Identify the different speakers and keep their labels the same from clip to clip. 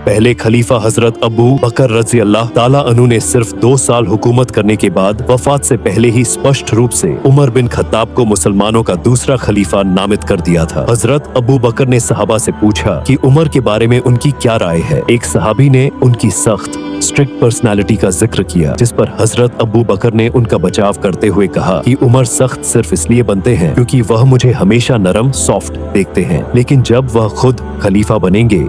Speaker 1: पहले खलीफा हजरत अबू बकर रजी अल्लाह ताला अन्हु ने सिर्फ 2 साल हुकूमत करने के बाद वफात से पहले ही स्पष्ट रूप से उमर बिन खत्ताब को मुसलमानों का दूसरा खलीफा नामित कर दिया था। हजरत अबू बकर ने सहाबा से पूछा कि उमर के बारे में उनकी क्या राय है। एक सहाबी ने उनकी सख्त स्ट्रिक्ट पर्सनालिटी का जिक्र किया, जिस पर हजरत अबू बकर ने उनका बचाव करते हुए कहा कि उमर सख्त सिर्फ इसलिए बनते हैं क्योंकि वह मुझे हमेशा नरम सॉफ्ट देखते हैं, लेकिन जब वह खुद खलीफा बनेंगे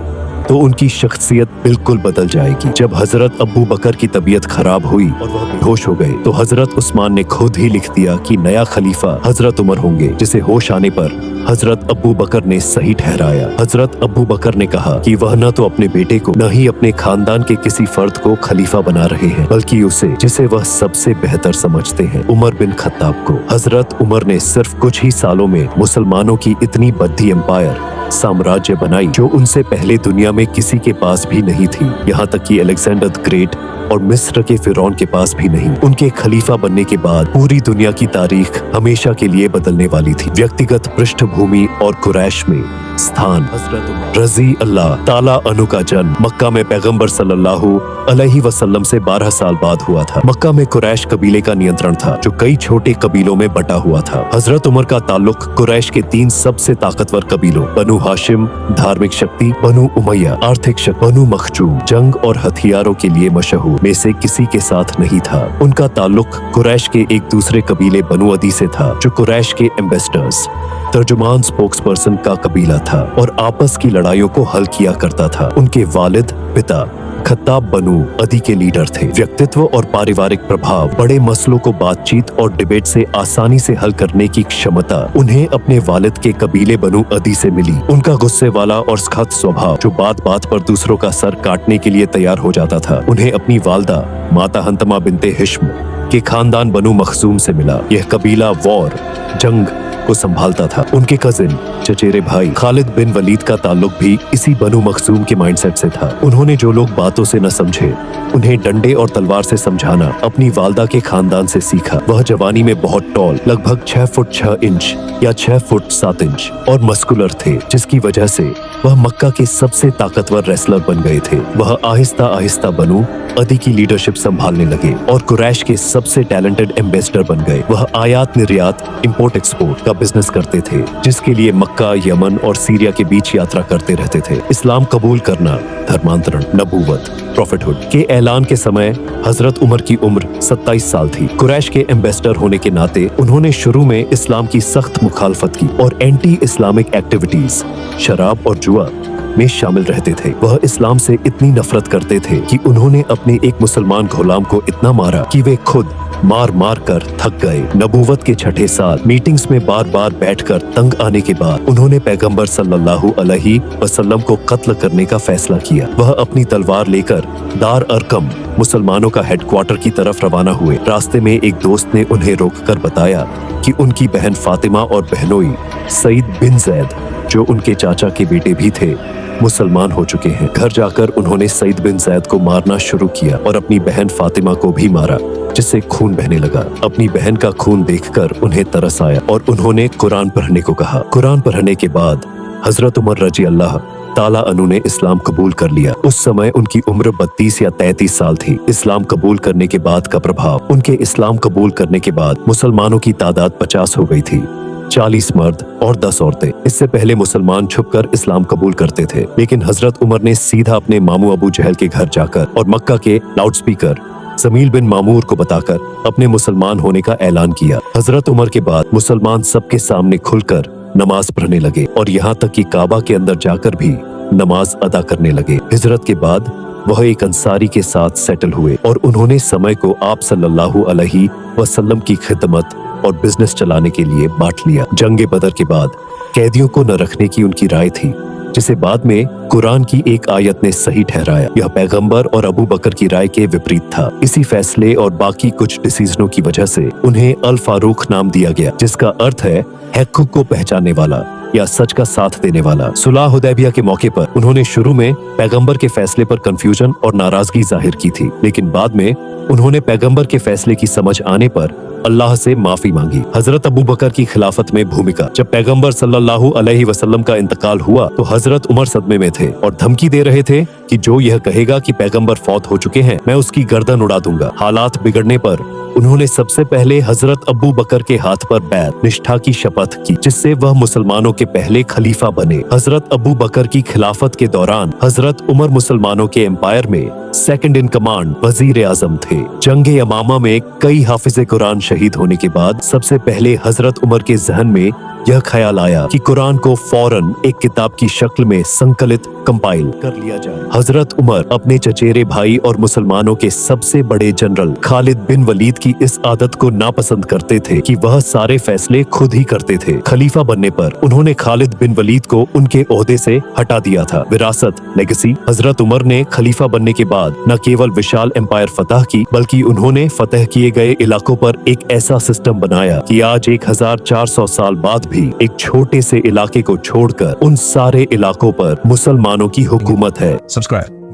Speaker 1: तो उनकी शख्सियत बिल्कुल बदल जाएगी। जब हजरत अबू बकर की तबीयत खराब हुई और वह बेहोश हो गए तो हजरत उस्मान ने खुद ही लिख दिया कि नया खलीफा हजरत उमर होंगे, जिसे होश आने पर हजरत अबू बकर ने सही ठहराया। हजरत अबू बकर ने कहा कि वह न तो अपने बेटे को न ही अपने खानदान के किसी फर्द को खलीफा बना रहे हैं, बल्कि उसे जिसे वह सबसे बेहतर समझते हैं, उमर बिन खत्ताब को। हजरत उमर ने सिर्फ कुछ ही सालों में मुसलमानों की इतनी बद्दी एम्पायर साम्राज्य बनाई जो उनसे पहले दुनिया में किसी के पास भी नहीं थी। यहाँ तक कि अलेक्जेंडर द ग्रेट और मिस्र के फिरौन के पास भी नहीं। उनके खलीफा बनने के बाद पूरी दुनिया की तारीख हमेशा के लिए बदलने वाली थी। व्यक्तिगत पृष्ठभूमि और कुरैश में स्थान हजरत उमर रजी अल्लाह ताला अन्हु का जन्म मक्का में पैगंबर सल्लल्लाहु अलैहि वसल्लम से 12 साल बाद हुआ था। मक्का में कुरैश कबीले का नियंत्रण था जो कई छोटे कबीलों में बटा हुआ था। हजरत उमर का ताल्लुक कुरैश के 3 सबसे ताकतवर कबीलों बनु हाशिम धार्मिक शक्ति, बनु उमैया आर्थिक शक्ति, बनु मखजूम जंग और हथियारों के लिए मशहूर में से किसी के साथ नहीं था। उनका ताल्लुक कुरैश के एक दूसरे कबीले बनु अदी से था जो कुरैश के एम्बेसडर्स तर्जुमान स्पोक्सपर्सन का कबीला था और आपस की लड़ाइयों को हल किया करता था। उनके वालिद पिता खत्ताब बनु अदी के लीडर थे। व्यक्तित्व और पारिवारिक प्रभाव, बड़े मसलों को बातचीत और डिबेट से आसानी से हल करने की क्षमता उन्हें अपने वालिद के कबीले बनु अदी से मिली। उनका गुस्से वाला और सख्त स्वभाव जो बात बात पर दूसरों का सर काटने के लिए तैयार हो जाता था, उन्हें अपनी वालदा माता हंतमा बिनते हिश्म के खानदान बनु मखजूम से मिला। यह कबीला वॉर जंग को संभालता था। उनके कजिन चचेरे भाई खालिद बिन वलीद का ताल्लुक भी इसी बनु मखजूम के माइंडसेट से था। उन्होंने जो लोग बातों से न समझे उन्हें डंडे और तलवार से समझाना अपनी वालदा के खानदान से सीखा। वह जवानी में बहुत टॉल लगभग 6 फुट 6 इंच या 6 फुट 7 इंच और मस्कुलर थे, जिसकी वजह से वह मक्का के सबसे ताकतवर रेसलर बन गए थे। वह आहिस्ता आहिस्ता बनु अदी की लीडरशिप संभालने लगे और कुरैश के सबसे टैलेंटेड एम्बेसडर बन गए। वह आयात निर्यात इम्पोर्ट एक्सपोर्ट का बिजनेस करते थे, जिसके लिए मक्का, यमन और सीरिया के बीच यात्रा करते रहते थे। इस्लाम कबूल करना, धर्मांतरण, नबूवत, प्रॉफिटहुड के ऐलान के समय हजरत उमर की उम्र 27 साल थी। कुरैश के एम्बेसडर होने के नाते उन्होंने शुरू में इस्लाम की सख्त मुखालफत की और एंटी इस्लामिक एक्टिविटीज, शराब और जुआ में शामिल रहते थे। वह इस्लाम से इतनी नफरत करते थे कि उन्होंने अपने एक मुसलमान गुलाम को इतना मारा कि वे खुद मार मार कर थक गए। नबूवत के 6ठे साल मीटिंग्स में बार बार बैठकर तंग आने के बाद उन्होंने पैगंबर सल्लल्लाहु अलैहि वसल्लम को कत्ल करने का फैसला किया। वह अपनी तलवार लेकर दार अरकम मुसलमानों का हेडक्वार्टर की तरफ रवाना हुए। रास्ते में एक दोस्त ने उन्हें रोककर बताया कि उनकी बहन फातिमा और बहनोई सईद बिन जैद, जो उनके चाचा के बेटे भी थे, मुसलमान हो चुके हैं। घर जाकर उन्होंने सईद बिन जैद को मारना शुरू किया और अपनी बहन फातिमा को भी मारा, जिससे खून बहने लगा। अपनी बहन का खून देखकर उन्हें तरस आया और उन्होंने कुरान पढ़ने को कहा। कुरान पढ़ने के बाद हजरत उमर रजी अल्लाह ताला अन्हु ने इस्लाम कबूल कर लिया। उस समय उनकी उम्र 32 या 33 साल थी। इस्लाम कबूल करने के बाद का प्रभाव, उनके इस्लाम कबूल करने के बाद मुसलमानों की तादाद 50 हो गई थी, 40 मर्द और 10 औरतें। इससे पहले मुसलमान छुपकर इस्लाम कबूल करते थे, लेकिन हजरत उमर ने सीधा अपने मामू अबू जहल के घर जाकर और मक्का के लाउडस्पीकर जमील बिन मामूर को बताकर अपने मुसलमान होने का ऐलान किया। हजरत उमर के बाद मुसलमान सबके सामने खुलकर नमाज पढ़ने लगे और यहाँ तक कि काबा के अंदर जाकर भी नमाज अदा करने लगे। हिजरत के बाद वह एक अंसारी के साथ सेटल हुए और उन्होंने समय को आप सल्लल्लाहु अलैहि वसल्लम की खिदमत और बिजनेस चलाने के लिए बांट लिया। जंगे बदर के बाद कैदियों को न रखने की उनकी राय थी, जिसे बाद में कुरान की एक आयत ने सही ठहराया। यह पैगंबर और अबू बकर की राय के विपरीत था। इसी फैसले और बाकी कुछ डिसीजनों की वजह से उन्हें अल फारूक नाम दिया गया, जिसका अर्थ है हक़ को पहचानने वाला या सच का साथ देने वाला। सुलह हुदैबिया के मौके पर उन्होंने शुरू में पैगंबर के फैसले पर कंफ्यूजन और नाराजगी जाहिर की थी, लेकिन बाद में उन्होंने पैगंबर के फैसले की समझ आने पर अल्लाह से माफी मांगी। हजरत अबू बकर की खिलाफत में भूमिका। जब पैगंबर सल्लल्लाहु अलैहि वसल्लम का इंतकाल हुआ तो हजरत उमर सदमे में थे और धमकी दे रहे थे कि जो यह कहेगा कि पैगंबर फौत हो चुके हैं, मैं उसकी गर्दन उड़ा दूंगा। हालात बिगड़ने पर उन्होंने सबसे पहले हजरत अबू बकर के हाथ पर बैत निष्ठा की शपथ की, जिससे वह मुसलमानों के पहले खलीफा बने। हजरत अबू बकर की खिलाफत के दौरान हजरत उमर मुसलमानों के एम्पायर में सेकंड इन कमांड वजीर आजम थे। जंग यमामा में कई हाफिज कुरान शहीद होने के बाद सबसे पहले हजरत उमर के जहन में यह ख्याल आया कि कुरान को फौरन एक किताब की शक्ल में संकलित कंपाइल कर लिया जाए। हजरत उमर अपने चचेरे भाई और मुसलमानों के सबसे बड़े जनरल खालिद बिन वलीद की इस आदत को नापसंद करते थे कि वह सारे फैसले खुद ही करते थे। खलीफा बनने पर उन्होंने खालिद बिन वलीद को उनके ओहदे से हटा दिया था। विरासत लेगेसी। हजरत उमर ने खलीफा बनने के बाद न केवल विशाल एम्पायर फतह की, बल्कि उन्होंने फतह किए गए इलाकों पर एक ऐसा सिस्टम बनाया कि आज 1400 साल बाद भी एक छोटे से इलाके को छोड़कर उन सारे इलाकों पर मुसलमानों की हुकूमत है।
Speaker 2: Subscribe.